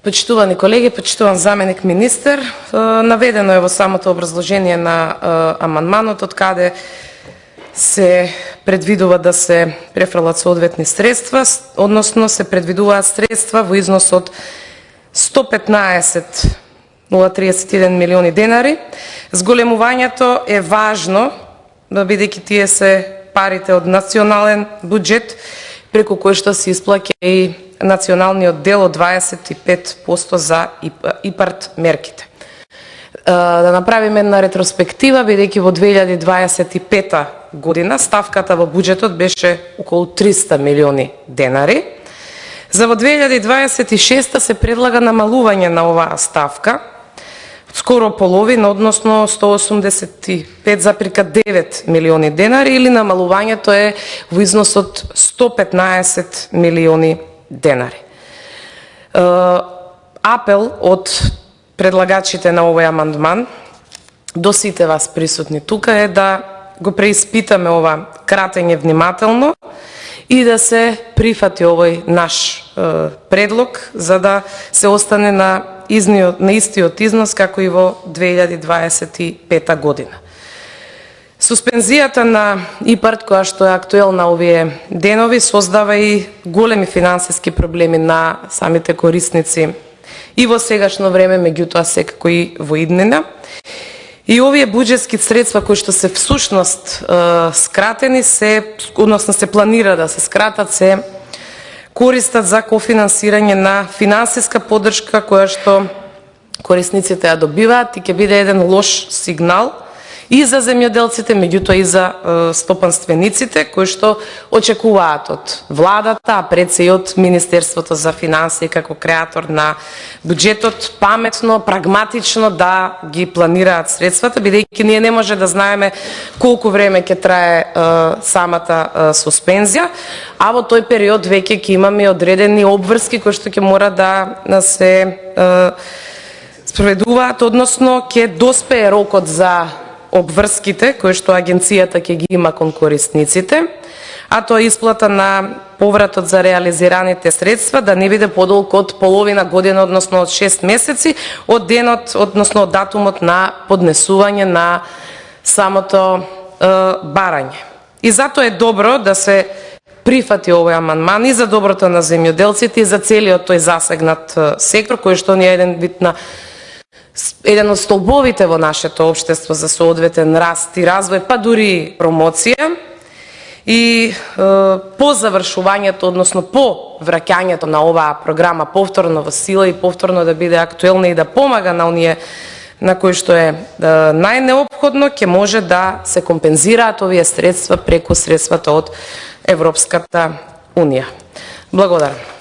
Почитувани колеги, почитуван заменик министер, наведено е во самото образложение на амандманот од каде се предвидува да се префрлат соодветни средства, односно се предвидуваат средства во износ од 115,031 милиони денари. Зголемувањето е важно, бидејќи тие се парите од национален буџет, преку кој што се исплаќа и националниот дел од 25% за ИПАРД мерките. Да направиме една ретроспектива, бидејќи во 2025 година ставката во буџетот беше околу 300 милиони денари. За во 2026 се предлага намалување на оваа ставка, скоро половина, односно 185,9 милиони денари, или намалувањето е во износ од 115 милиони денари. Апел од предлагачите на овој амандман до сите вас присутни тука е да го преиспитаме ова кратење внимателно и да се прифати овој наш предлог, за да се остане на истиот износ како и во 2025 година. Суспензијата на ИПАРД, која што е актуелна овие денови, создава и големи финансиски проблеми на самите корисници и во сегашно време, меѓутоа секако и во иднина. И овие буџетски средства кои што се всушност скратени, односно се планира да се скратат, се користат за кофинансирање на финансиска поддршка која што корисниците ја добиваат и ќе биде еден лош сигнал и за земјоделците, меѓутоа и за стопанствениците кои што очекуваат од владата, а пред се и од Министерството за финансии како креатор на буџетот, паметно, прагматично да ги планираат средствата, бидејќи ние не може да знаеме колку време ќе трае самата суспензија, а во тој период веќе ќе имаме одредени обврски кои што ќе мора да се спроведуваат, односно ќе доспее рокот за обврските кои што агенцијата ќе ги има кон корисниците, а тоа исплата на повратот за реализираните средства да не биде подолго од половина година, односно од 6 месеци од денот, односно од датумот на поднесување на самото барање. И затоа е добро да се прифати овој амандман и за доброто на земјоделците и за целиот тој засегнат сектор кој што не е еден од столбовите во нашето општество за соодветен раст и развој, па дури промоција. И по завршувањето, односно по враќањето на оваа програма повторно во сила и повторно да биде актуелна и да помага на оние на кои што е најнеопходно, ќе може да се компензираат овие средства преку средствата од Европската Унија. Благодарам.